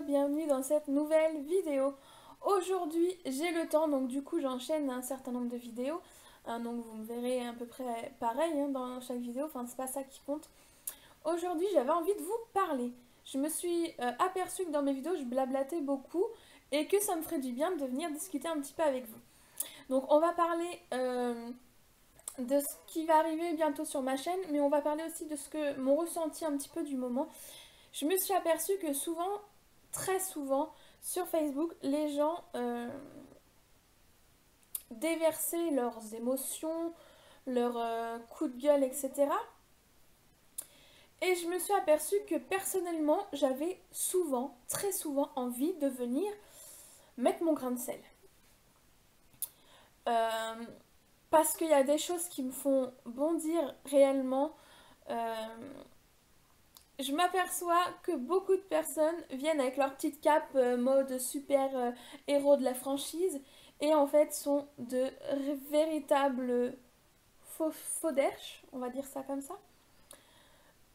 bienvenue dans cette nouvelle vidéo. Aujourd'hui j'ai le temps, donc du coup j'enchaîne un certain nombre de vidéos. Donc vous me verrez à peu près pareil dans chaque vidéo, enfin c'est pas ça qui compte. Aujourd'hui j'avais envie de vous parler. Je me suis aperçue que dans mes vidéos je blablatais beaucoup et que ça me ferait du bien de venir discuter un petit peu avec vous. Donc on va parler de ce qui va arriver bientôt sur ma chaîne, mais on va parler aussi de ce que mon ressenti un petit peu du moment. Je me suis aperçue que souvent, très souvent, sur Facebook, les gens déversaient leurs émotions, leurs coups de gueule, etc. Et je me suis aperçue que personnellement, j'avais souvent, très souvent, envie de venir mettre mon grain de sel. Euh, Parce qu'il y a des choses qui me font bondir réellement. Euh, je m'aperçois que beaucoup de personnes viennent avec leur petite cape mode super héros de la franchise et en fait sont de véritables faux derches, on va dire ça comme ça.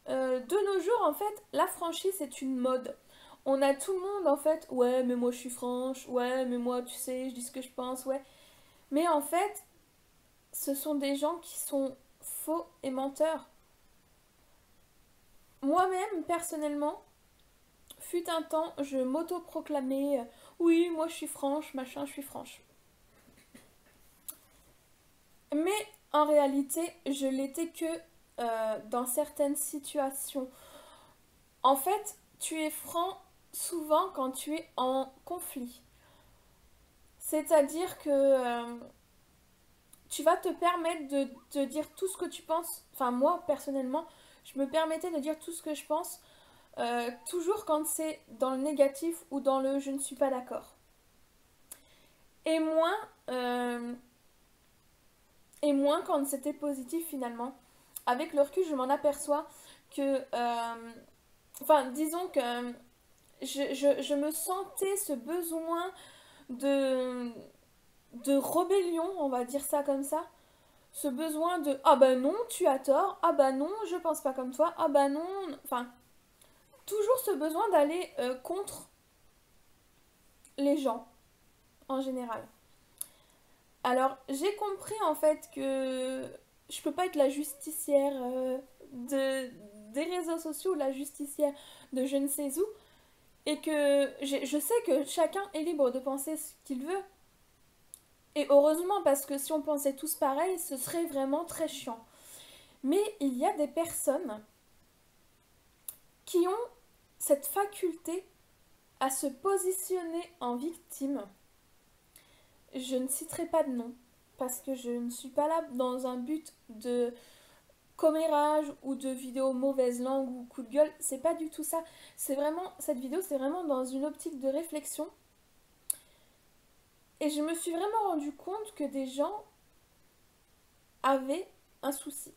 De nos jours, en fait, la franchise c'est une mode. On a tout le monde en fait, ouais, mais moi je suis franche, ouais, mais moi tu sais, je dis ce que je pense, ouais. Mais en fait, ce sont des gens qui sont faux et menteurs. Moi-même, personnellement, fut un temps, je m'auto-proclamais oui, moi je suis franche, machin, je suis franche. Mais en réalité, je l'étais que dans certaines situations. En fait, tu es franc souvent quand tu es en conflit. C'est-à-dire que tu vas te permettre de dire tout ce que tu penses. Enfin, moi, personnellement, je me permettais de dire tout ce que je pense, toujours quand c'est dans le négatif ou dans le je ne suis pas d'accord. Et moins, euh, et moins quand c'était positif finalement. Avec le recul, je m'en aperçois que, enfin, disons que je me sentais ce besoin de, de rébellion, on va dire ça comme ça. Ce besoin de ah bah non, tu as tort, ah bah non, je pense pas comme toi, ah bah non. Enfin, toujours ce besoin d'aller contre les gens en général. Alors, j'ai compris en fait que je peux pas être la justicière de, des réseaux sociaux, la justicière de je ne sais où, et que je sais que chacun est libre de penser ce qu'il veut. Et heureusement, parce que si on pensait tous pareil, ce serait vraiment très chiant. Mais il y a des personnes qui ont cette faculté à se positionner en victime. Je ne citerai pas de nom, parce que je ne suis pas là dans un but de commérage ou de vidéo mauvaise langue ou coup de gueule, c'est pas du tout ça. C'est vraiment, cette vidéo, c'est vraiment dans une optique de réflexion. Et je me suis vraiment rendu compte que des gens avaient un souci.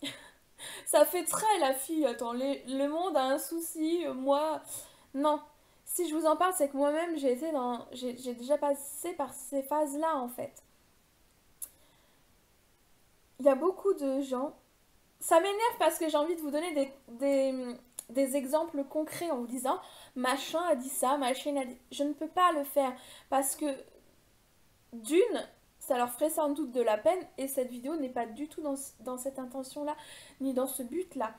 Ça fait très la fille, attends, le monde a un souci, moi... Non. Si je vous en parle, c'est que moi-même, j'ai été dans... J'ai déjà passé par ces phases-là, en fait. Il y a beaucoup de gens... Ça m'énerve parce que j'ai envie de vous donner des exemples concrets en vous disant machin a dit ça, machin a dit. Je ne peux pas le faire parce que d'une, ça leur ferait sans doute de la peine et cette vidéo n'est pas du tout dans cette intention-là ni dans ce but-là.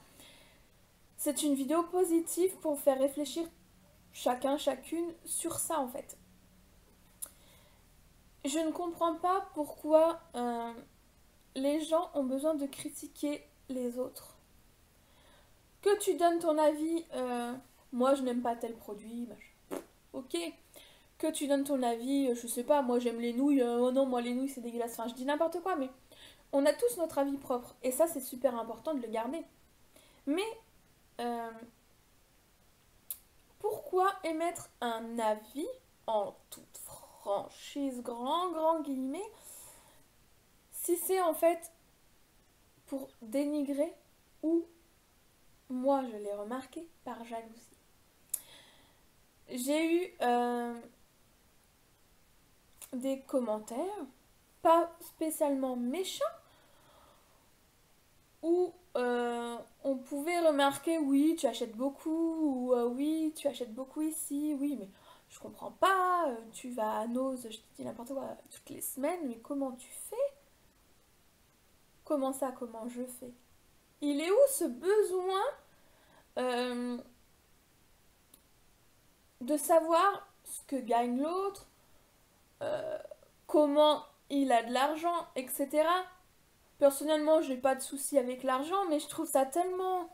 C'est une vidéo positive pour faire réfléchir chacun, chacune sur ça en fait. Je ne comprends pas pourquoi les gens ont besoin de critiquer les autres. Que tu donnes ton avis, moi je n'aime pas tel produit, ok. Que tu donnes ton avis, je sais pas, moi j'aime les nouilles, oh non, moi les nouilles c'est dégueulasse, enfin je dis n'importe quoi, mais on a tous notre avis propre, et ça c'est super important de le garder. Mais euh, pourquoi émettre un avis, en toute franchise, grand guillemets, si c'est en fait pour dénigrer ou, moi je l'ai remarqué, par jalousie. J'ai eu des commentaires, pas spécialement méchants, où on pouvait remarquer oui, tu achètes beaucoup, ou oui, tu achètes beaucoup ici, oui, mais je comprends pas, tu vas à Nose, je te dis n'importe quoi, toutes les semaines, mais comment tu fais? Comment ça, comment je fais? Il est où ce besoin euh, de savoir ce que gagne l'autre, euh, comment il a de l'argent, etc. Personnellement, j'ai pas de souci avec l'argent, mais je trouve ça tellement...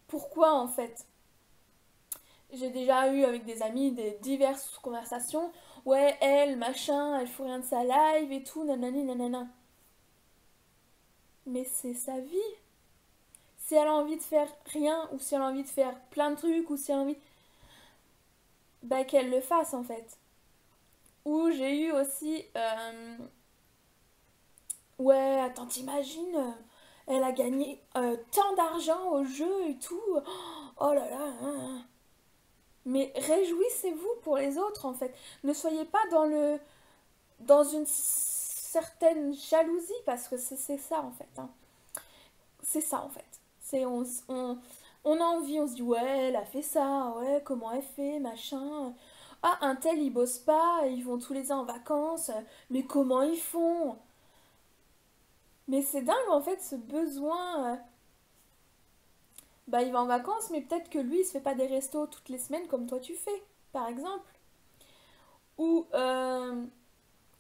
Pourquoi en fait? J'ai déjà eu avec des amis des diverses conversations. Ouais, elle, machin, elle fout rien de sa live et tout, nanani, nanana. Mais c'est sa vie. Si elle a envie de faire rien, ou si elle a envie de faire plein de trucs, ou si elle a envie... Bah qu'elle le fasse en fait. Ou j'ai eu aussi... Ouais, attends, t'imagines, elle a gagné tant d'argent au jeu et tout. Oh là là, hein, hein. Mais réjouissez-vous pour les autres en fait. Ne soyez pas dans une certaine jalousie parce que c'est ça en fait, hein. C'est ça en fait. C'est on a envie, on se dit ouais, elle a fait ça, ouais, comment elle fait, machin. Ah, un tel il bosse pas, ils vont tous les ans en vacances, mais comment ils font? Mais c'est dingue en fait ce besoin. Bah il va en vacances, mais peut-être que lui il se fait pas des restos toutes les semaines comme toi tu fais, par exemple. Ou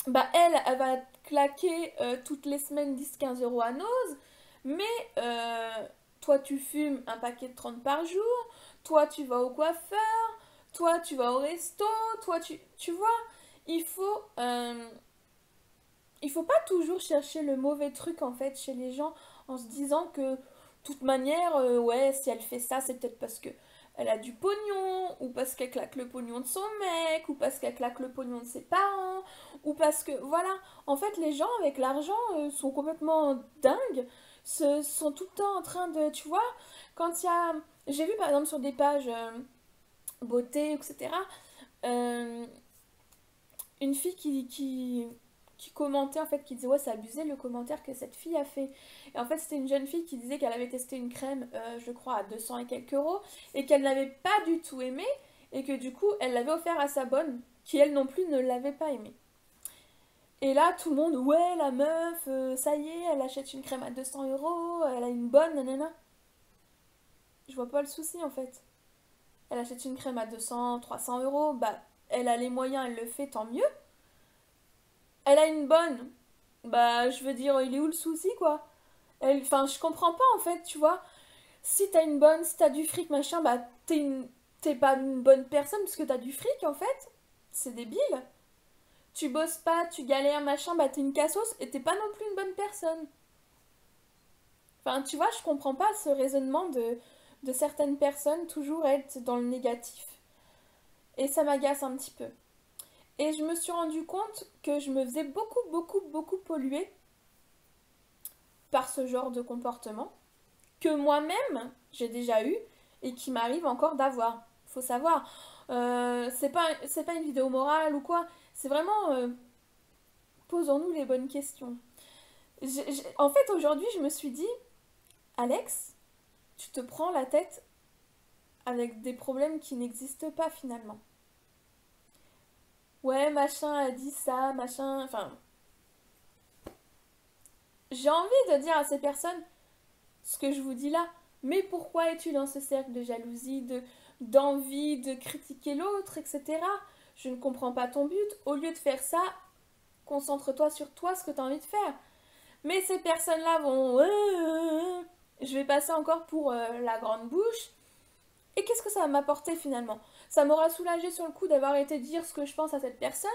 bah elle va claquer toutes les semaines 10-15 € à Nose, mais toi tu fumes un paquet de 30 par jour, toi tu vas au coiffeur, toi tu vas au resto, toi tu vois, il faut, euh, il faut pas toujours chercher le mauvais truc en fait chez les gens en se disant que, de toute manière, ouais, si elle fait ça, c'est peut-être parce que elle a du pognon, ou parce qu'elle claque le pognon de son mec, ou parce qu'elle claque le pognon de ses parents, ou parce que, voilà. En fait, les gens avec l'argent sont complètement dingues, sont tout le temps en train de, tu vois, quand il y a... J'ai vu par exemple sur des pages beauté, etc., euh, une fille qui commentait en fait, qui disait ouais c'est abusé le commentaire que cette fille a fait. Et en fait c'était une jeune fille qui disait qu'elle avait testé une crème, je crois à 200 et quelques euros, et qu'elle n'avait pas du tout aimé, et que du coup elle l'avait offert à sa bonne, qui elle non plus ne l'avait pas aimé. Et là tout le monde, ouais la meuf, ça y est, elle achète une crème à 200 €, elle a une bonne, nanana. Je vois pas le souci en fait. Elle achète une crème à 200-300 €, bah elle a les moyens, elle le fait, tant mieux. Elle a une bonne, bah je veux dire, il est où le souci quoi? Enfin, je comprends pas en fait, tu vois. Si t'as une bonne, si t'as du fric, machin, bah t'es pas une bonne personne parce que t'as du fric en fait. C'est débile. Tu bosses pas, tu galères, machin, bah t'es une cassos et t'es pas non plus une bonne personne. Enfin, tu vois, je comprends pas ce raisonnement de certaines personnes toujours être dans le négatif. Et ça m'agace un petit peu. Et je me suis rendu compte que je me faisais beaucoup, beaucoup, beaucoup polluer par ce genre de comportement que moi-même j'ai déjà eu et qui m'arrive encore d'avoir. Faut savoir, c'est pas une vidéo morale ou quoi, c'est vraiment posons-nous les bonnes questions. En fait, aujourd'hui, je me suis dit, Alex, tu te prends la tête avec des problèmes qui n'existent pas finalement. Ouais, machin a dit ça, machin, enfin, j'ai envie de dire à ces personnes ce que je vous dis là. Mais pourquoi es-tu dans ce cercle de jalousie, d'envie, de critiquer l'autre, etc. Je ne comprends pas ton but. Au lieu de faire ça, concentre-toi sur toi, ce que tu as envie de faire. Mais ces personnes-là vont... je vais passer encore pour la grande bouche. Et qu'est-ce que ça va m'apporter finalement? Ça m'aura soulagé sur le coup d'avoir été dire ce que je pense à cette personne.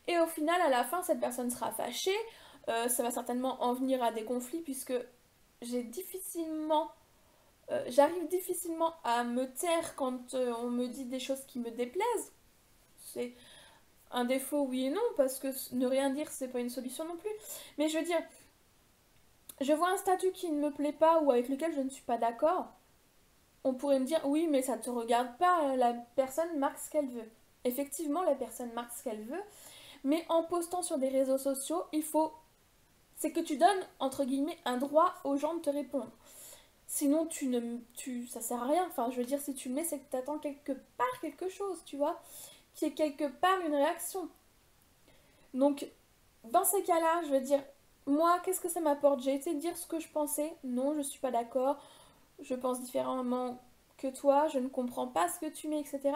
Et au final, à la fin, cette personne sera fâchée. Ça va certainement en venir à des conflits puisque j'arrive difficilement à me taire quand on me dit des choses qui me déplaisent. C'est un défaut, oui et non, parce que ne rien dire, c'est pas une solution non plus. Mais je veux dire, je vois un statut qui ne me plaît pas ou avec lequel je ne suis pas d'accord. On pourrait me dire, oui, mais ça te regarde pas, la personne marque ce qu'elle veut. Effectivement, la personne marque ce qu'elle veut, mais en postant sur des réseaux sociaux, c'est que tu donnes, entre guillemets, un droit aux gens de te répondre. Sinon, ça sert à rien. Enfin, je veux dire, si tu le mets, c'est que tu attends quelque part quelque chose, tu vois. Qu'il y ait quelque part une réaction. Donc, dans ces cas-là, je veux dire, moi, qu'est-ce que ça m'apporte? J'ai été dire ce que je pensais. Non, je suis pas d'accord. Je pense différemment que toi. Je ne comprends pas ce que tu mets, etc.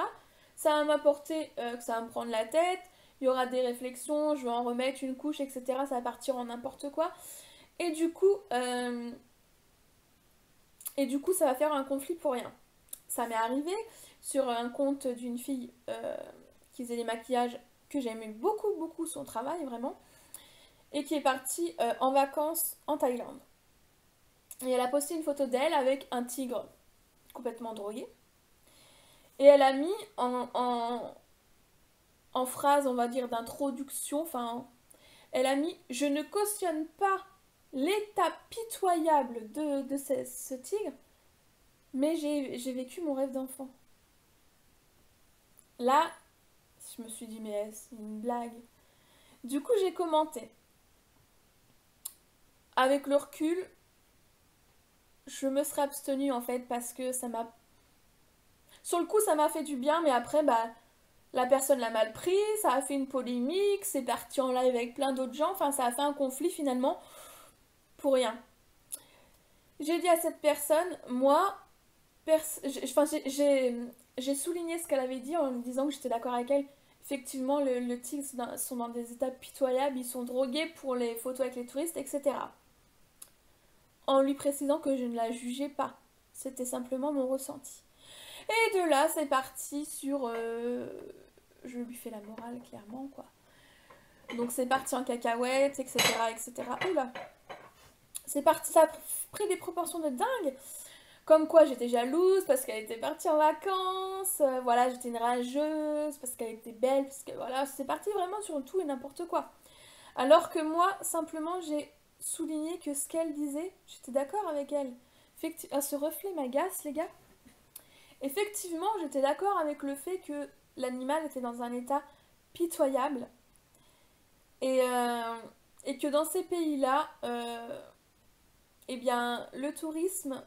Ça va m'apporter que ça va me prendre la tête. Il y aura des réflexions. Je vais en remettre une couche, etc. Ça va partir en n'importe quoi. Et du coup, ça va faire un conflit pour rien. Ça m'est arrivé sur un compte d'une fille qui faisait des maquillages que j'aimais beaucoup, beaucoup son travail, vraiment, et qui est partie en vacances en Thaïlande. Et elle a posté une photo d'elle avec un tigre complètement drogué. Et elle a mis en phrase, on va dire, d'introduction, enfin, elle a mis « Je ne cautionne pas l'état pitoyable de ce tigre, mais j'ai vécu mon rêve d'enfant. » Là, je me suis dit, mais c'est une blague. Du coup, j'ai commenté. Avec le recul, je me serais abstenue en fait parce que ça m'a... Sur le coup, ça m'a fait du bien, mais après, bah, la personne l'a mal pris, ça a fait une polémique, c'est parti en live avec plein d'autres gens, enfin, ça a fait un conflit finalement pour rien. J'ai dit à cette personne, moi, j'ai souligné ce qu'elle avait dit en lui disant que j'étais d'accord avec elle. Effectivement, le tigre sont dans des états pitoyables, ils sont drogués pour les photos avec les touristes, etc. En lui précisant que je ne la jugeais pas. C'était simplement mon ressenti. Et de là, c'est parti sur... je lui fais la morale, clairement, quoi. Donc c'est parti en cacahuète, etc., etc. Oula. C'est parti, ça a pris des proportions de dingue. Comme quoi j'étais jalouse parce qu'elle était partie en vacances, voilà, j'étais une rageuse parce qu'elle était belle, parce que voilà, c'est parti vraiment sur tout et n'importe quoi. Alors que moi, simplement, j'ai souligné que ce qu'elle disait, j'étais d'accord avec elle. Ce reflet m'agace, les gars. Effectivement, j'étais d'accord avec le fait que l'animal était dans un état pitoyable et, euh, et que dans ces pays-là, eh bien, le tourisme,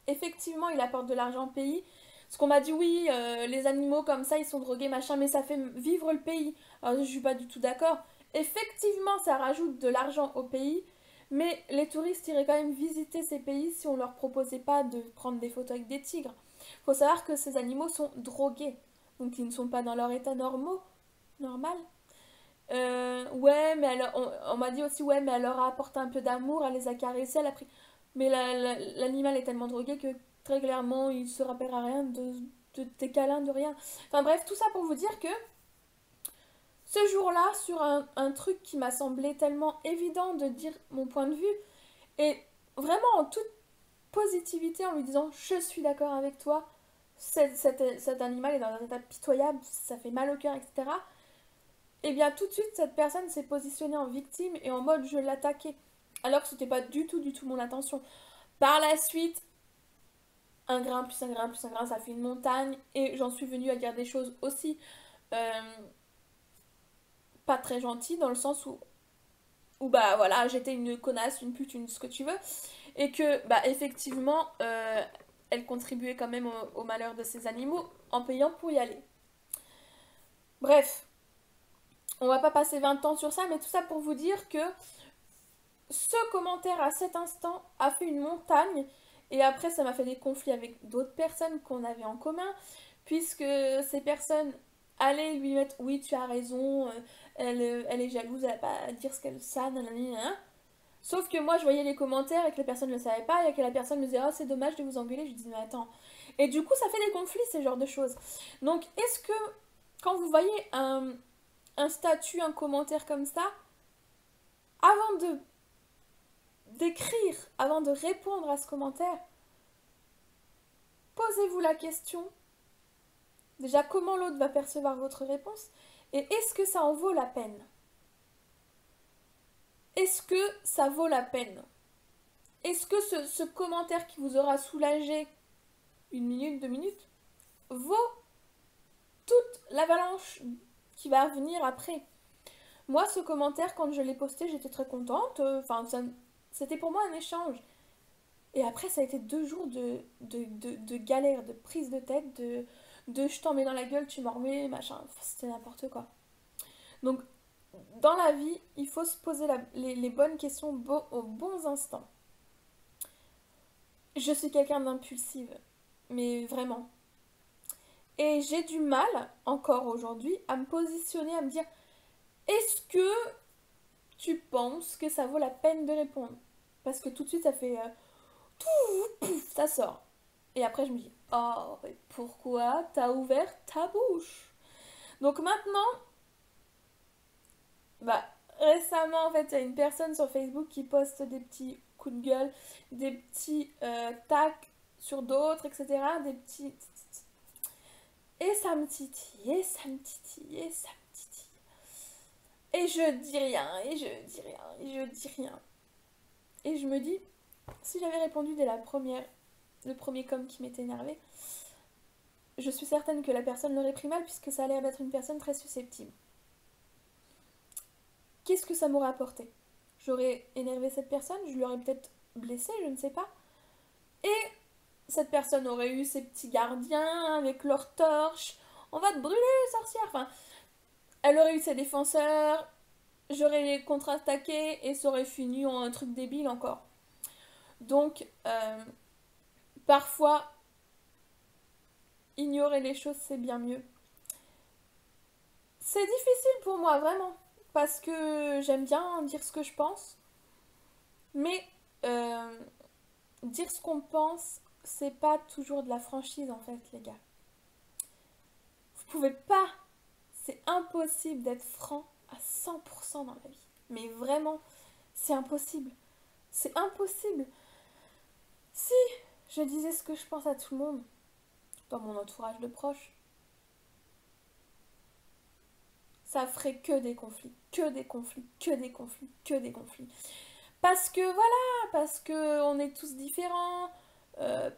effectivement, il apporte de l'argent au pays. Parce qu'on m'a dit, oui, les animaux comme ça, ils sont drogués, machin, mais ça fait vivre le pays. Alors, je suis pas du tout d'accord. Effectivement, ça rajoute de l'argent au pays, mais les touristes iraient quand même visiter ces pays si on leur proposait pas de prendre des photos avec des tigres. Faut savoir que ces animaux sont drogués, donc ils ne sont pas dans leur état normal. Ouais, mais on m'a dit aussi, ouais, mais elle leur a apporté un peu d'amour, elle les a caressés, elle a pris. Mais l'animal est tellement drogué que très clairement, il se rappellera rien de tes câlins, de rien. Enfin bref, tout ça pour vous dire que ce jour-là, sur un truc qui m'a semblé tellement évident de dire mon point de vue, et vraiment en toute positivité, en lui disant je suis d'accord avec toi, cet animal est dans un état pitoyable, ça fait mal au cœur, etc. Et bien tout de suite, cette personne s'est positionnée en victime et en mode je l'attaquais. Alors que c'était pas du tout mon intention. Par la suite, un grain plus un grain plus un grain, ça fait une montagne. Et j'en suis venue à dire des choses aussi euh, pas très gentilles, dans le sens où bah voilà, j'étais une connasse, une pute, ce que tu veux. Et que bah effectivement, elle contribuait quand même au malheur de ces animaux en payant pour y aller. Bref, on va pas passer 20 ans sur ça, mais tout ça pour vous dire que ce commentaire à cet instant a fait une montagne et après ça m'a fait des conflits avec d'autres personnes qu'on avait en commun puisque ces personnes allaient lui mettre oui tu as raison, elle est jalouse, elle a pas à dire ce qu'elle sait, nanana. Sauf que moi je voyais les commentaires et que les personnes ne le savaient pas et que la personne me disait oh c'est dommage de vous engueuler, je disais mais attends. Et du coup ça fait des conflits ces genres de choses. Donc est-ce que quand vous voyez un statut, un commentaire comme ça, avant de d'écrire, avant de répondre à ce commentaire, posez-vous la question, déjà comment l'autre va percevoir votre réponse, et est-ce que ça en vaut la peine? Est-ce que ça vaut la peine? Est-ce que ce commentaire qui vous aura soulagé 1 minute, 2 minutes, vaut toute l'avalanche qui va venir après? Moi, ce commentaire, quand je l'ai posté, j'étais très contente. Enfin, c'était pour moi un échange. Et après, ça a été 2 jours de galère, de prise de tête, de je t'en mets dans la gueule, tu m'en remets, machin. Enfin, c'était n'importe quoi. Donc, dans la vie, il faut se poser les bonnes questions aux bons instants. Je suis quelqu'un d'impulsive, mais vraiment. Et j'ai du mal, encore aujourd'hui, à me positionner, à me dire, est-ce que tu penses que ça vaut la peine de répondre? Parce que tout de suite, ça fait tout, pouf, ça sort. Et après, je me dis, oh, mais pourquoi t'as ouvert ta bouche? Donc maintenant, bah, récemment, en fait, il y a une personne sur Facebook qui poste des petits coups de gueule, des petits tacs sur d'autres, etc. Des petits. Et ça me titille, et ça me titille, et ça me titille. Et je dis rien, et je dis rien, et je dis rien. Et je me dis, si j'avais répondu dès le premier com qui m'était énervé, je suis certaine que la personne l'aurait pris mal puisque ça a l'air d'être une personne très susceptible. Qu'est-ce que ça m'aurait apporté? J'aurais énervé cette personne, je l'aurais peut-être blessée, je ne sais pas. Et cette personne aurait eu ses petits gardiens avec leurs torches. On va te brûler, sorcière. Enfin, elle aurait eu ses défenseurs. J'aurais contre-attaqué et ça aurait fini en un truc débile encore. Donc, parfois, ignorer les choses, c'est bien mieux. C'est difficile pour moi, vraiment. Parce que j'aime bien dire ce que je pense. Mais dire ce qu'on pense, c'est pas toujours de la franchise, en fait, les gars. Vous pouvez pas. C'est impossible d'être franc à 100% dans la vie. Mais vraiment, c'est impossible. C'est impossible. Si je disais ce que je pense à tout le monde, dans mon entourage de proches, ça ferait que des conflits, que des conflits, que des conflits, que des conflits. Parce que voilà, parce que on est tous différents,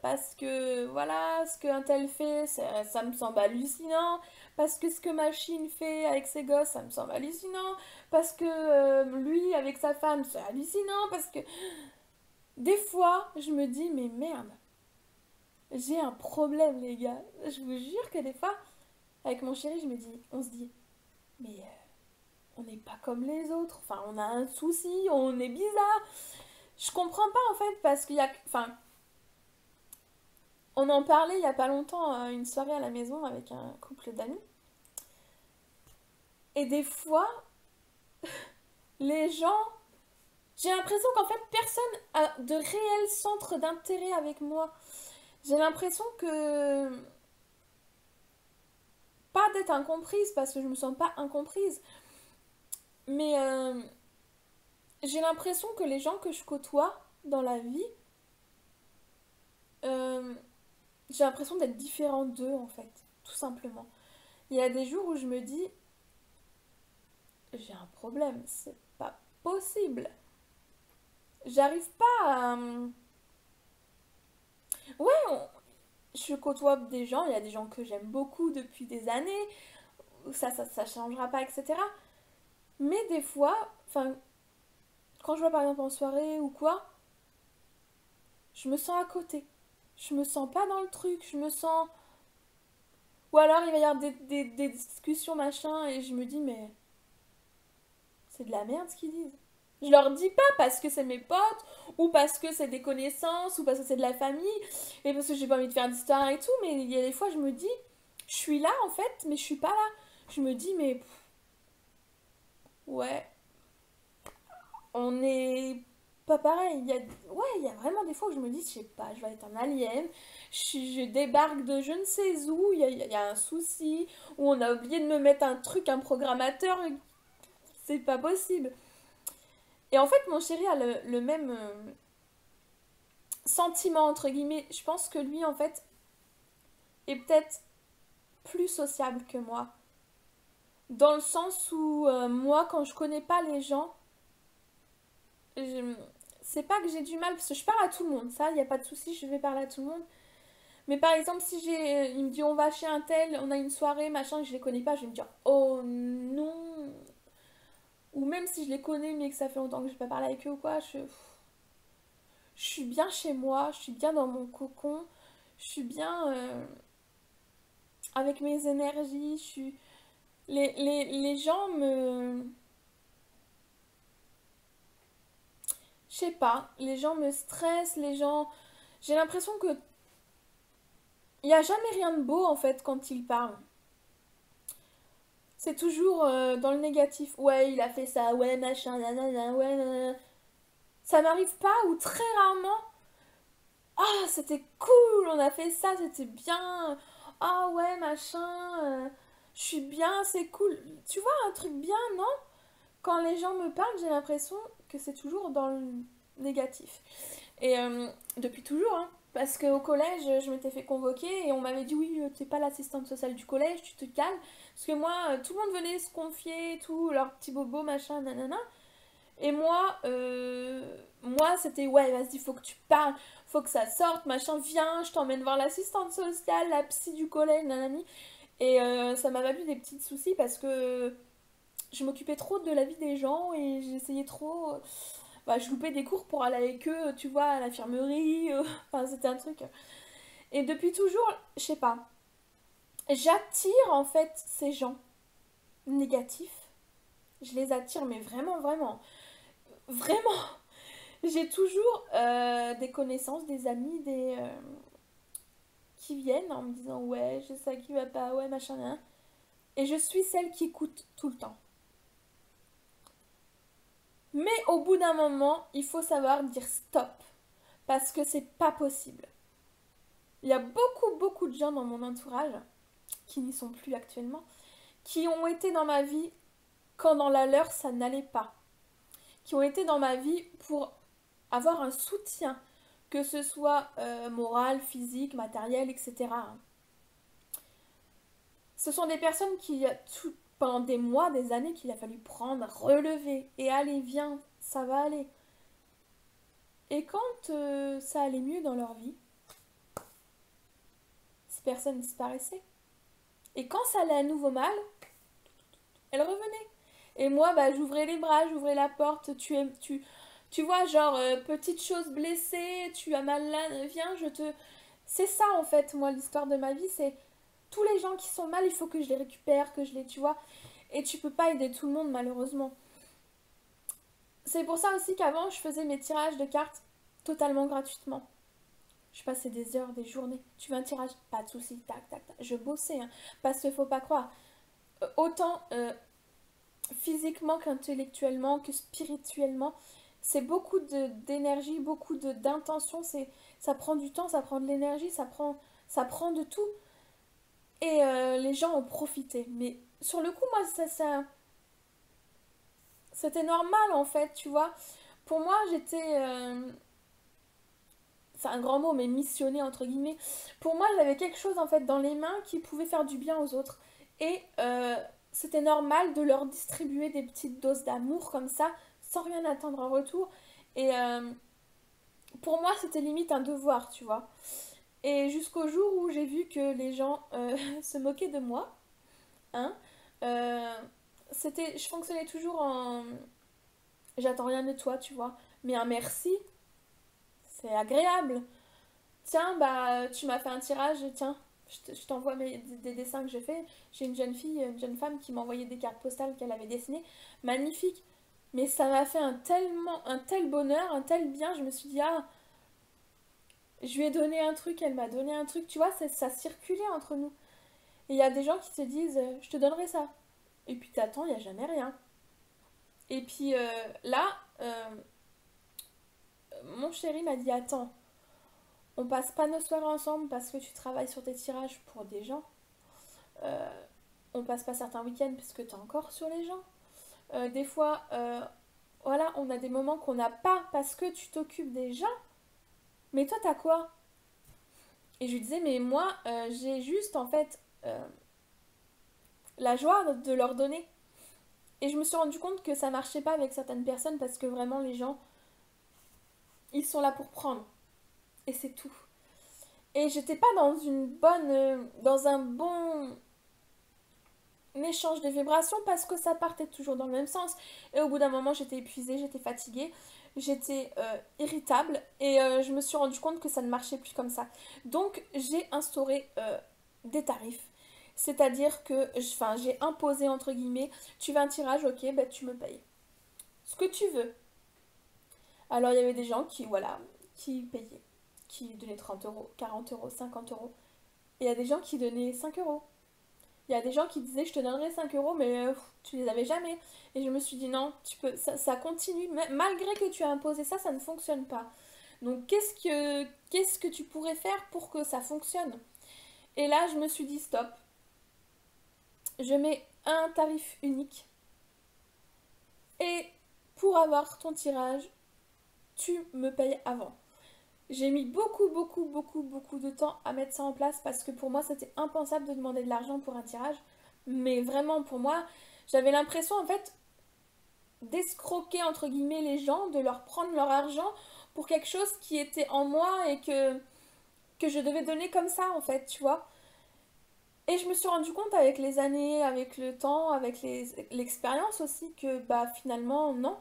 parce que voilà, ce qu'un tel fait, ça me semble hallucinant, parce que ce que Machine fait avec ses gosses, ça me semble hallucinant, parce que lui avec sa femme, c'est hallucinant, parce que des fois, je me dis, mais merde, j'ai un problème, les gars. Je vous jure que des fois, avec mon chéri, on se dit, mais on n'est pas comme les autres. Enfin, on a un souci, on est bizarre. Je comprends pas en fait parce qu'il y a, enfin, on en parlait il y a pas longtemps à une soirée à la maison avec un couple d'amis. Et des fois, les gens, j'ai l'impression qu'en fait personne a de réel centre d'intérêt avec moi. J'ai l'impression que pas d'être incomprise parce que je me sens pas incomprise, mais j'ai l'impression que les gens que je côtoie dans la vie, euh, j'ai l'impression d'être différente d'eux en fait, tout simplement. Il y a des jours où je me dis, j'ai un problème, c'est pas possible. J'arrive pas à... Ouais, je côtoie des gens, il y a des gens que j'aime beaucoup depuis des années, ça changera pas, etc. Mais des fois, enfin, quand je vois par exemple en soirée ou quoi, je me sens à côté. Je me sens pas dans le truc, je me sens... Ou alors il va y avoir des discussions machin et je me dis mais c'est de la merde ce qu'ils disent. Je leur dis pas parce que c'est mes potes ou parce que c'est des connaissances ou parce que c'est de la famille et parce que j'ai pas envie de faire d'histoire et tout, mais il y a des fois je me dis je suis là en fait mais je suis pas là. Je me dis mais ouais, on est pas pareil. Ouais, il y a vraiment des fois où je me dis, je sais pas, je vais être un alien, je débarque de je ne sais où, il y a un souci, ou on a oublié de me mettre un truc, un programmateur, c'est pas possible. Et en fait, mon chéri a le même sentiment, entre guillemets. Je pense que lui, en fait, est peut-être plus sociable que moi. Dans le sens où, moi, quand je connais pas les gens, je- c'est pas que j'ai du mal, parce que je parle à tout le monde, ça, il n'y a pas de souci, je vais parler à tout le monde. Mais par exemple, si il me dit on va chez un tel, on a une soirée, machin, que je les connais pas, je vais me dire oh non. Ou même si je les connais mais que ça fait longtemps que je n'ai pas parlé avec eux ou quoi, je suis bien chez moi, je suis bien dans mon cocon, je suis bien avec mes énergies, je suis... les gens me... Je sais pas, les gens me stressent, les gens... J'ai l'impression que il n'y a jamais rien de beau en fait quand ils parlent. C'est toujours dans le négatif. Ouais, il a fait ça, ouais, machin, nanana, ouais, nanana. Ça m'arrive pas ou très rarement. Ah, c'était cool, on a fait ça, c'était bien. Ah ouais, machin, je suis bien, c'est cool. Tu vois, un truc bien, non? Quand les gens me parlent, j'ai l'impression que c'est toujours dans le négatif. Et depuis toujours, hein. Parce qu'au collège, je m'étais fait convoquer et on m'avait dit oui, t'es pas l'assistante sociale du collège, tu te calmes. Parce que moi, tout le monde venait se confier, tout, leur petit bobo, machin, nanana. Et moi c'était ouais, vas-y, faut que tu parles, faut que ça sorte, machin, viens, je t'emmène voir l'assistante sociale, la psy du collège, nanani. Et ça m'a valu des petits soucis parce que je m'occupais trop de la vie des gens et j'essayais trop. Bah, je loupais des cours pour aller avec eux, tu vois, à l'infirmerie. Enfin, c'était un truc. Et depuis toujours, je sais pas, j'attire en fait ces gens négatifs. Je les attire, mais vraiment, vraiment. Vraiment. J'ai toujours des connaissances, des amis, qui viennent en me disant ouais, je sais ça qui va pas, ouais, machin, nan. Et je suis celle qui écoute tout le temps. Mais au bout d'un moment, il faut savoir dire stop. Parce que c'est pas possible. Il y a beaucoup, beaucoup de gens dans mon entourage, qui n'y sont plus actuellement, qui ont été dans ma vie quand dans la leur ça n'allait pas. Qui ont été dans ma vie pour avoir un soutien, que ce soit moral, physique, matériel, etc. Ce sont des personnes pendant des mois, des années, qu'il a fallu prendre, relever, et allez, viens, ça va aller. Et quand ça allait mieux dans leur vie, ces personnes disparaissaient. Et quand ça allait à nouveau mal, elles revenaient. Et moi, bah, j'ouvrais les bras, j'ouvrais la porte, tu vois, genre, petite chose blessée, tu as mal là, viens, je te... C'est ça, en fait, moi, l'histoire de ma vie, c'est tous les gens qui sont mal, il faut que je les récupère, que je les, tu vois. Et tu peux pas aider tout le monde, malheureusement. C'est pour ça aussi qu'avant, je faisais mes tirages de cartes totalement gratuitement. Je passais des heures, des journées. Tu veux un tirage? Pas de soucis, tac, tac, tac. Je bossais, hein. Parce qu'il faut pas croire. Autant physiquement qu'intellectuellement, que spirituellement, c'est beaucoup d'énergie, beaucoup d'intention. Ça prend du temps, ça prend de l'énergie, ça prend de tout. Et les gens ont profité. Mais sur le coup, moi, c'était normal en fait, tu vois. Pour moi, j'étais, c'est un grand mot, mais missionnée entre guillemets. Pour moi, j'avais quelque chose en fait dans les mains qui pouvait faire du bien aux autres. Et c'était normal de leur distribuer des petites doses d'amour comme ça, sans rien attendre en retour. Et pour moi, c'était limite un devoir, tu vois. Et jusqu'au jour où j'ai vu que les gens se moquaient de moi, hein. euh, je fonctionnais toujours en j'attends rien de toi, tu vois. Mais un merci, c'est agréable. Tiens, bah, tu m'as fait un tirage, tiens, je t'envoie des dessins que j'ai fait. J'ai une jeune fille, une jeune femme qui m'a envoyé des cartes postales qu'elle avait dessinées. Magnifique. Mais ça m'a fait un tel bonheur, un tel bien. Je me suis dit, ah, je lui ai donné un truc, elle m'a donné un truc. Tu vois, ça circulait entre nous. Et il y a des gens qui te disent, je te donnerai ça. Et puis t'attends, il n'y a jamais rien. Et puis là, mon chéri m'a dit, attends, on passe pas nos soirées ensemble parce que tu travailles sur tes tirages pour des gens. Euh, on passe pas certains week-ends parce que t'es encore sur les gens. Des fois, voilà, on a des moments qu'on n'a pas parce que tu t'occupes des gens. Mais toi, t'as quoi? Et je lui disais, mais moi, j'ai juste en fait la joie de leur donner. Et je me suis rendu compte que ça marchait pas avec certaines personnes parce que vraiment, les gens, ils sont là pour prendre. Et c'est tout. Et j'étais pas dans un bon échange de vibrations parce que ça partait toujours dans le même sens. Et au bout d'un moment, j'étais épuisée, j'étais fatiguée. j'étais irritable et je me suis rendu compte que ça ne marchait plus comme ça. Donc j'ai instauré des tarifs. C'est-à-dire que enfin, j'ai imposé entre guillemets, tu veux un tirage, ok, bah, tu me payes. Ce que tu veux. Alors il y avait des gens qui, voilà, qui payaient, qui donnaient 30 euros, 40 euros, 50 euros. Et il y a des gens qui donnaient 5 euros. Il y a des gens qui disaient je te donnerai 5 euros, mais tu les avais jamais. Et je me suis dit non, tu peux, ça continue. Malgré que tu as imposé ça, ça ne fonctionne pas. Donc qu'est-ce que tu pourrais faire pour que ça fonctionne? Et là, je me suis dit stop. Je mets un tarif unique. Et pour avoir ton tirage, tu me payes avant. J'ai mis beaucoup de temps à mettre ça en place parce que pour moi, c'était impensable de demander de l'argent pour un tirage. Mais vraiment, pour moi, j'avais l'impression en fait d'escroquer entre guillemets les gens, de leur prendre leur argent pour quelque chose qui était en moi et que je devais donner comme ça en fait, tu vois. Et je me suis rendu compte avec les années, avec le temps, avec l'expérience aussi que bah finalement non.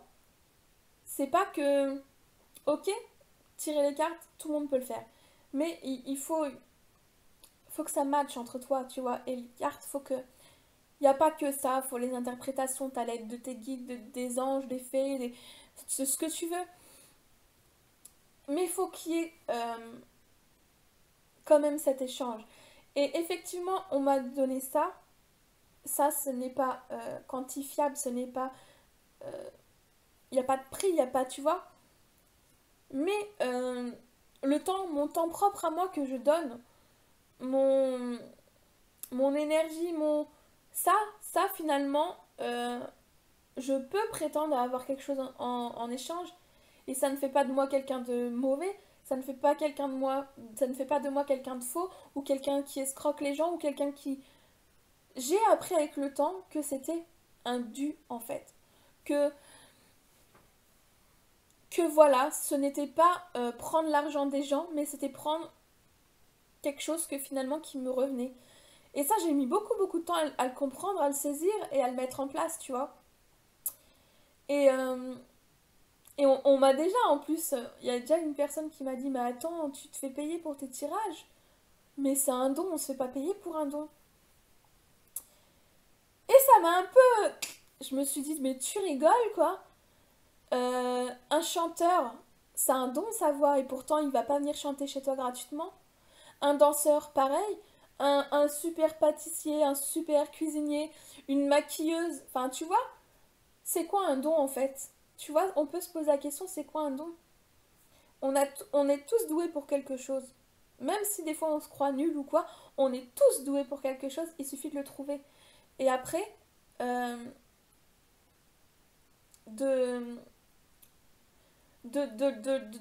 C'est pas que ok, tirer les cartes, tout le monde peut le faire. Mais il faut que ça matche entre toi, tu vois. Et les cartes, faut que. Il n'y a pas que ça, faut les interprétations, t'as l'aide de tes guides, des anges, des fées, ce que tu veux. Mais il faut qu'il y ait quand même cet échange. Et effectivement, on m'a donné ça. Ça, ce n'est pas quantifiable, ce n'est pas. Il n'y a pas de prix, il n'y a pas, tu vois. Mais le temps, mon temps propre à moi que je donne, mon, mon énergie, ça finalement, je peux prétendre à avoir quelque chose en échange. Et ça ne fait pas de moi quelqu'un de mauvais, ça ne fait pas quelqu'un de moi, ça ne fait pas de moi quelqu'un de faux, ou quelqu'un qui escroque les gens, ou quelqu'un qui... J'ai appris avec le temps que c'était un dû en fait. Que, que voilà, ce n'était pas prendre l'argent des gens, mais c'était prendre quelque chose que finalement qui me revenait. Et ça, j'ai mis beaucoup de temps à le comprendre, à le saisir et à le mettre en place, tu vois. Et, on m'a déjà, en plus, il y a déjà une personne qui m'a dit, mais attends, tu te fais payer pour tes tirages. Mais c'est un don, on se fait pas payer pour un don. Et ça m'a un peu... Je me suis dit, mais tu rigoles, quoi. Un chanteur, c'est un don, sa voix, et pourtant, il va pas venir chanter chez toi gratuitement. Un danseur, pareil. Un super pâtissier, un super cuisinier, une maquilleuse. Enfin, tu vois, c'est quoi un don, en fait? Tu vois, on peut se poser la question, c'est quoi un don? On est tous doués pour quelque chose. Même si des fois on se croit nul ou quoi, on est tous doués pour quelque chose, il suffit de le trouver. Et après, euh, de,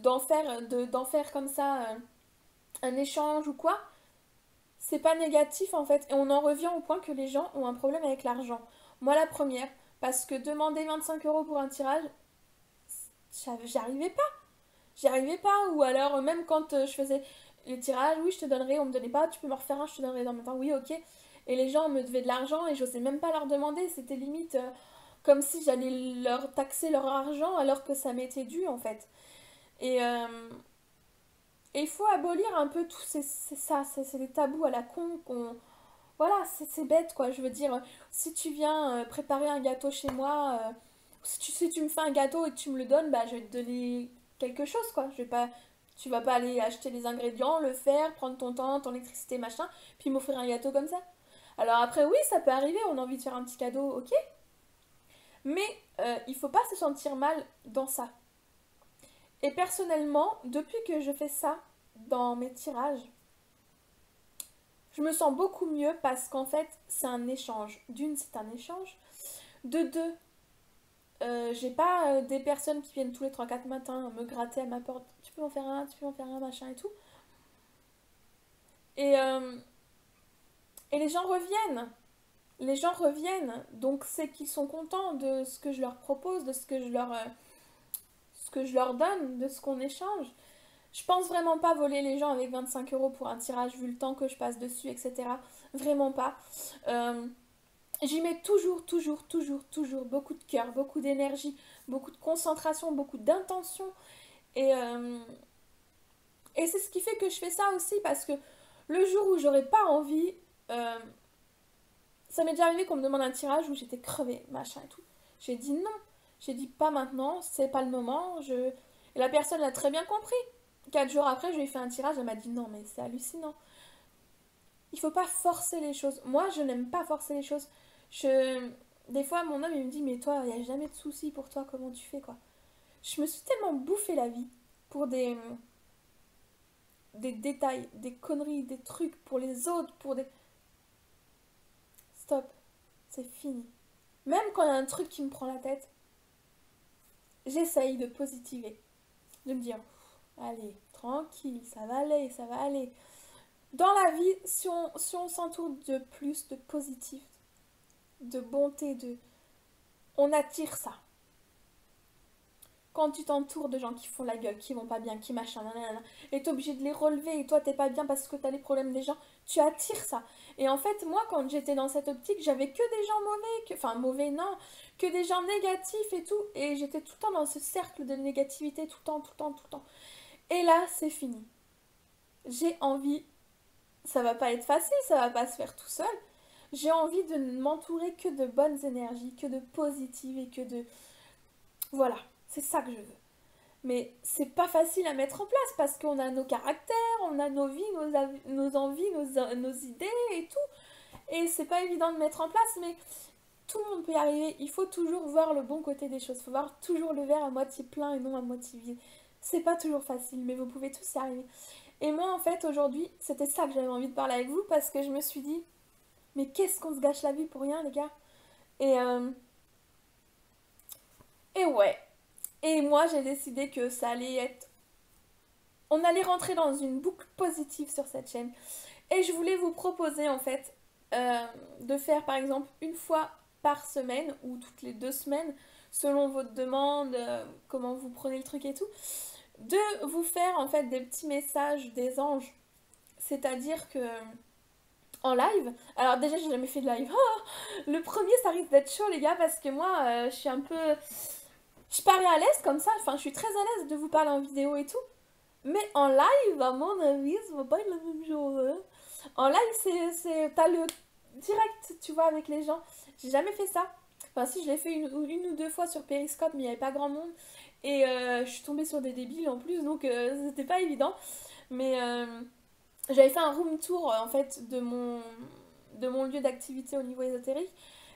d'en faire comme ça un échange ou quoi, c'est pas négatif en fait. Et on en revient au point que les gens ont un problème avec l'argent. Moi la première, parce que demander 25 euros pour un tirage, j'y arrivais pas. J'y arrivais pas. Ou alors, même quand je faisais les tirages, oui, je te donnerai, on me donnait pas, tu peux me refaire un, je te donnerai dans le même temps, oui, ok. Et les gens me devaient de l'argent et j'osais même pas leur demander. C'était limite comme si j'allais leur taxer leur argent alors que ça m'était dû en fait. Et et il faut abolir un peu tout ça, c'est des tabous à la con qu'on... Voilà, c'est bête quoi, je veux dire, si tu viens préparer un gâteau chez moi, si tu me fais un gâteau et que tu me le donnes, bah je vais te donner quelque chose quoi, je vais pas... Tu vas pas aller acheter les ingrédients, le faire, prendre ton temps, ton électricité, machin, puis m'offrir un gâteau comme ça. Alors après, oui, ça peut arriver, on a envie de faire un petit cadeau, ok, mais il faut pas se sentir mal dans ça. Et personnellement, depuis que je fais ça dans mes tirages, je me sens beaucoup mieux parce qu'en fait, c'est un échange. D'une, c'est un échange. De deux, j'ai pas des personnes qui viennent tous les trois quatre matins me gratter à ma porte. Tu peux m'en faire un, tu peux m'en faire un, machin et tout. Et, euh, et les gens reviennent. Les gens reviennent. Donc c'est qu'ils sont contents de ce que je leur propose, de ce que je leur donne, de ce qu'on échange. Je pense vraiment pas voler les gens avec 25 euros pour un tirage vu le temps que je passe dessus, etc. Vraiment pas. Euh, J'y mets toujours beaucoup de cœur, beaucoup d'énergie, beaucoup de concentration, beaucoup d'intention. Et, euh, et c'est ce qui fait que je fais ça aussi parce que le jour où j'aurais pas envie, euh, ça m'est déjà arrivé qu'on me demande un tirage où j'étais crevée, machin et tout. J'ai dit non. J'ai dit pas maintenant, c'est pas le moment. Et la personne l'a très bien compris. 4 jours après, je lui ai fait un tirage, elle m'a dit non, mais c'est hallucinant. Il faut pas forcer les choses. Moi, je n'aime pas forcer les choses. Je... Des fois, mon homme, il me dit, mais toi, il n'y a jamais de soucis pour toi, comment tu fais, quoi. Je me suis tellement bouffé la vie pour des détails, des conneries, des trucs pour les autres, pour des... Stop, c'est fini. Même quand il y a un truc qui me prend la tête, j'essaye de positiver. De me dire, allez, tranquille, ça va aller, ça va aller. Dans la vie, si on s'entoure de plus de positif, de bonté, on attire ça. Quand tu t'entoures de gens qui font la gueule, qui vont pas bien, qui machin, nanana, et t'es obligé de les relever et toi t'es pas bien parce que t'as les problèmes des gens, tu attires ça. Et en fait, moi, quand j'étais dans cette optique, j'avais que des gens mauvais, enfin mauvais non, que des gens négatifs et tout, et j'étais tout le temps dans ce cercle de négativité, tout le temps, tout le temps, tout le temps. Et là, c'est fini. J'ai envie, ça va pas être facile, ça va pas se faire tout seul. J'ai envie de m'entourer que de bonnes énergies, que de positives et que de... Voilà, c'est ça que je veux. Mais c'est pas facile à mettre en place parce qu'on a nos caractères, on a nos vies, nos envies, nos idées et tout. Et c'est pas évident de mettre en place, mais tout le monde peut y arriver. Il faut toujours voir le bon côté des choses. Il faut voir toujours le verre à moitié plein et non à moitié vide. C'est pas toujours facile, mais vous pouvez tous y arriver. Et moi, en fait, aujourd'hui, c'était ça que j'avais envie de parler avec vous parce que je me suis dit, mais qu'est-ce qu'on se gâche la vie pour rien, les gars? Et, euh, et ouais. Et moi, j'ai décidé que ça allait être... On allait rentrer dans une boucle positive sur cette chaîne. Et je voulais vous proposer, en fait, de faire, par exemple, une fois par semaine ou toutes les 2 semaines, selon votre demande, comment vous prenez le truc et tout, de vous faire, en fait, des petits messages des anges. C'est-à-dire que... En live. Alors déjà, j'ai jamais fait de live. Le premier, ça risque d'être chaud, les gars, parce que moi, je suis un peu... Je parais à l'aise comme ça, enfin, je suis très à l'aise de vous parler en vidéo et tout. Mais en live, à mon avis, ça va pas être la même chose, hein. En live, t'as le direct, tu vois, avec les gens. J'ai jamais fait ça. Enfin, si, je l'ai fait une ou deux fois sur Periscope, mais il n'y avait pas grand monde. Et je suis tombée sur des débiles en plus, donc c'était pas évident. Mais j'avais fait un room tour, en fait, de mon lieu d'activité au niveau ésotérique.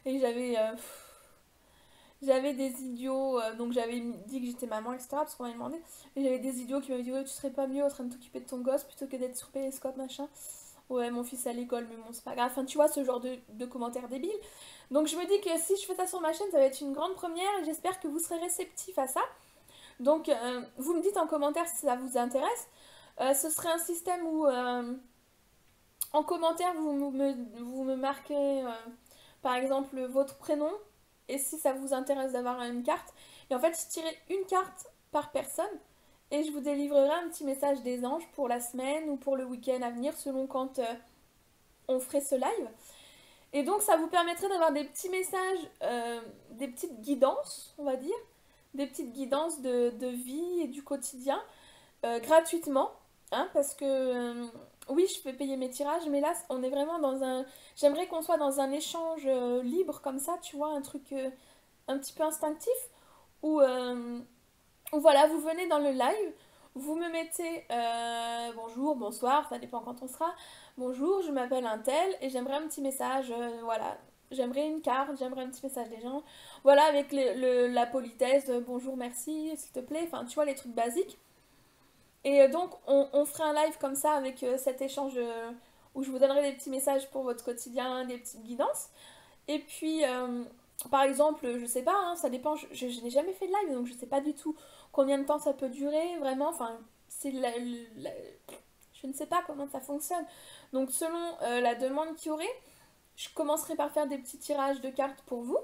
Et j'avais des idiots, donc j'avais dit que j'étais maman, etc. Parce qu'on m'avait demandé. Et j'avais des idiots qui m'avaient dit, ouais, tu serais pas mieux en train de t'occuper de ton gosse plutôt que d'être sur Periscope, machin. Ouais, mon fils à l'école, mais bon, c'est pas grave. Enfin, tu vois, ce genre de commentaires débiles. Donc je me dis que si je fais ça sur ma chaîne, ça va être une grande première et j'espère que vous serez réceptifs à ça. Donc, vous me dites en commentaire si ça vous intéresse. Ce serait un système où, en commentaire, vous me marquez, par exemple, votre prénom et si ça vous intéresse d'avoir une carte. Et en fait, je tirerai une carte par personne et je vous délivrerai un petit message des anges pour la semaine ou pour le week-end à venir, selon quand on ferait ce live. Et donc, ça vous permettrait d'avoir des petits messages, des petites guidances, on va dire, des petites guidances de vie et du quotidien, gratuitement, hein, parce que oui, je peux payer mes tirages, mais là, on est vraiment dans un... J'aimerais qu'on soit dans un échange libre comme ça, tu vois, un truc un petit peu instinctif, où, voilà, vous venez dans le live, vous me mettez bonjour, bonsoir, ça dépend quand on sera. Bonjour, je m'appelle un tel et j'aimerais un petit message, voilà. J'aimerais une carte, j'aimerais un petit message des gens. Voilà, avec la politesse, bonjour, merci, s'il te plaît. Enfin, tu vois, les trucs basiques. Et donc, on ferait un live comme ça avec cet échange où je vous donnerai des petits messages pour votre quotidien, des petites guidances. Et puis, par exemple, je sais pas, hein, ça dépend, je n'ai jamais fait de live, donc je sais pas du tout combien de temps ça peut durer, vraiment. Enfin, c'est je ne sais pas comment ça fonctionne. Donc, selon la demande qu'il y aurait, je commencerai par faire des petits tirages de cartes pour vous.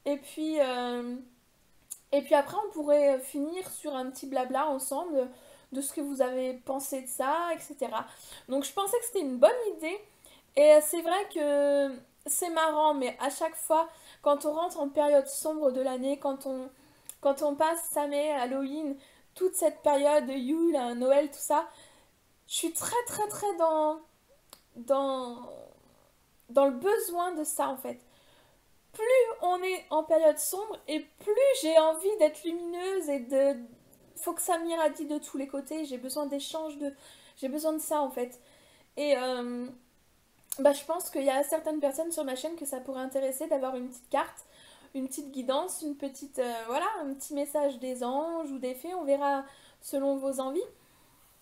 Et puis, après, on pourrait finir sur un petit blabla ensemble de ce que vous avez pensé de ça, etc. Donc, je pensais que c'était une bonne idée. Et c'est vrai que c'est marrant, mais à chaque fois, quand on rentre en période sombre de l'année, quand on passe Samhain, Halloween, toute cette période de Yule, Noël, tout ça, je suis très très très dans, dans le besoin de ça en fait. Plus on est en période sombre et plus j'ai envie d'être lumineuse et de... Faut que ça m'irradie de tous les côtés, j'ai besoin d'échanges, j'ai besoin de ça en fait. Et bah, je pense qu'il y a certaines personnes sur ma chaîne que ça pourrait intéresser d'avoir une petite carte, une petite guidance, une petite, voilà, un petit message des anges ou des fées, on verra selon vos envies.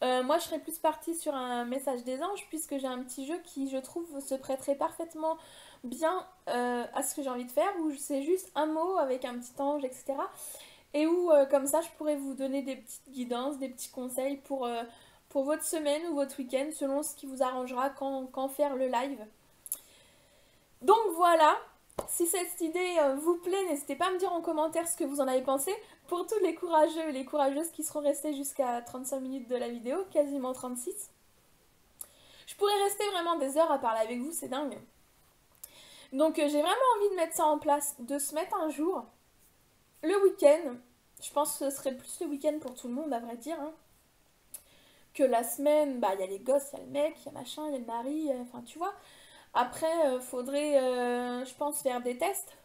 Moi, je serais plus partie sur un message des anges puisque j'ai un petit jeu qui, je trouve, se prêterait parfaitement bien à ce que j'ai envie de faire, où c'est juste un mot avec un petit ange, etc. Et où, comme ça, je pourrais vous donner des petites guidances, des petits conseils pour votre semaine ou votre week-end, selon ce qui vous arrangera quand faire le live. Donc voilà, si cette idée vous plaît, n'hésitez pas à me dire en commentaire ce que vous en avez pensé. Pour tous les courageux et les courageuses qui seront restés jusqu'à 35 minutes de la vidéo, quasiment 36. Je pourrais rester vraiment des heures à parler avec vous, c'est dingue. Donc j'ai vraiment envie de mettre ça en place, de se mettre un jour, le week-end. Je pense que ce serait plus le week-end pour tout le monde, à vrai dire. Hein, que la semaine, bah il y a les gosses, il y a le mec, il y a machin, il y a le mari, enfin tu vois. Après, faudrait, je pense, faire des tests.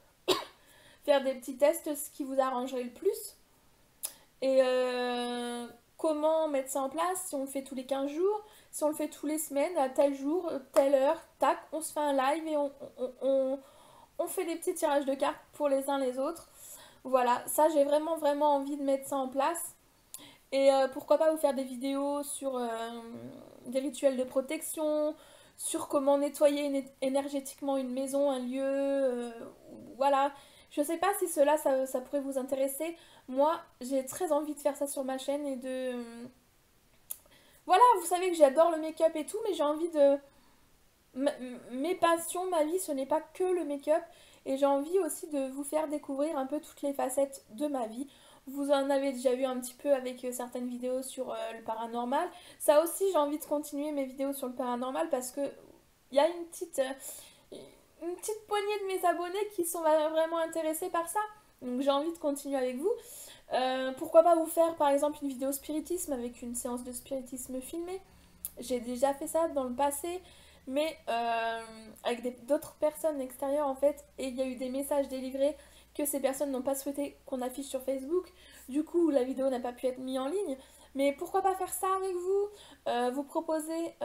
Faire des petits tests, ce qui vous arrangerait le plus. Et comment mettre ça en place, si on le fait tous les 15 jours, si on le fait tous les semaines, à tel jour, telle heure, tac, on se fait un live et on fait des petits tirages de cartes pour les uns les autres. Voilà, ça j'ai vraiment vraiment envie de mettre ça en place. Et pourquoi pas vous faire des vidéos sur des rituels de protection, sur comment nettoyer énergétiquement une maison, un lieu, voilà. Je sais pas si cela, ça pourrait vous intéresser. Moi, j'ai très envie de faire ça sur ma chaîne et de... Voilà, vous savez que j'adore le make-up et tout, mais j'ai envie de... Mes passions, ma vie, ce n'est pas que le make-up. Et j'ai envie aussi de vous faire découvrir un peu toutes les facettes de ma vie. Vous en avez déjà vu un petit peu avec certaines vidéos sur le paranormal. Ça aussi, j'ai envie de continuer mes vidéos sur le paranormal parce que il y a une petite poignée de mes abonnés qui sont vraiment intéressés par ça. Donc j'ai envie de continuer avec vous. Pourquoi pas vous faire par exemple une vidéo spiritisme avec une séance de spiritisme filmée. J'ai déjà fait ça dans le passé, mais avec d'autres personnes extérieures en fait. Et il y a eu des messages délivrés que ces personnes n'ont pas souhaité qu'on affiche sur Facebook. Du coup, la vidéo n'a pas pu être mise en ligne. Mais pourquoi pas faire ça avec vous, vous proposer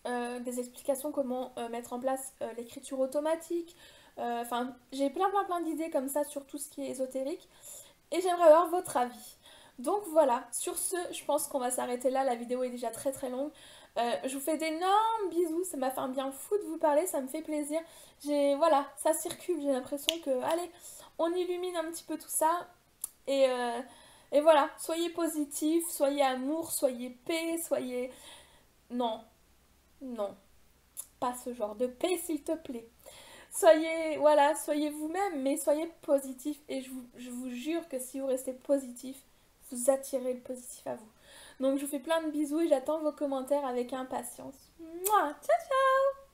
des explications comment mettre en place l'écriture automatique. Enfin, j'ai plein d'idées comme ça sur tout ce qui est ésotérique. Et j'aimerais avoir votre avis. Donc voilà, sur ce, je pense qu'on va s'arrêter là. La vidéo est déjà très très longue. Je vous fais d'énormes bisous. Ça m'a fait un bien fou de vous parler. Ça me fait plaisir. Voilà, ça circule. J'ai l'impression que, allez, on illumine un petit peu tout ça. Et, et voilà, soyez positifs, soyez amour, soyez paix, soyez... Non, non, pas ce genre de paix, s'il te plaît. Soyez, voilà, soyez vous-même, mais soyez positif. Et je vous jure que si vous restez positif, vous attirez le positif à vous. Donc je vous fais plein de bisous et j'attends vos commentaires avec impatience. Mouah, ciao ciao!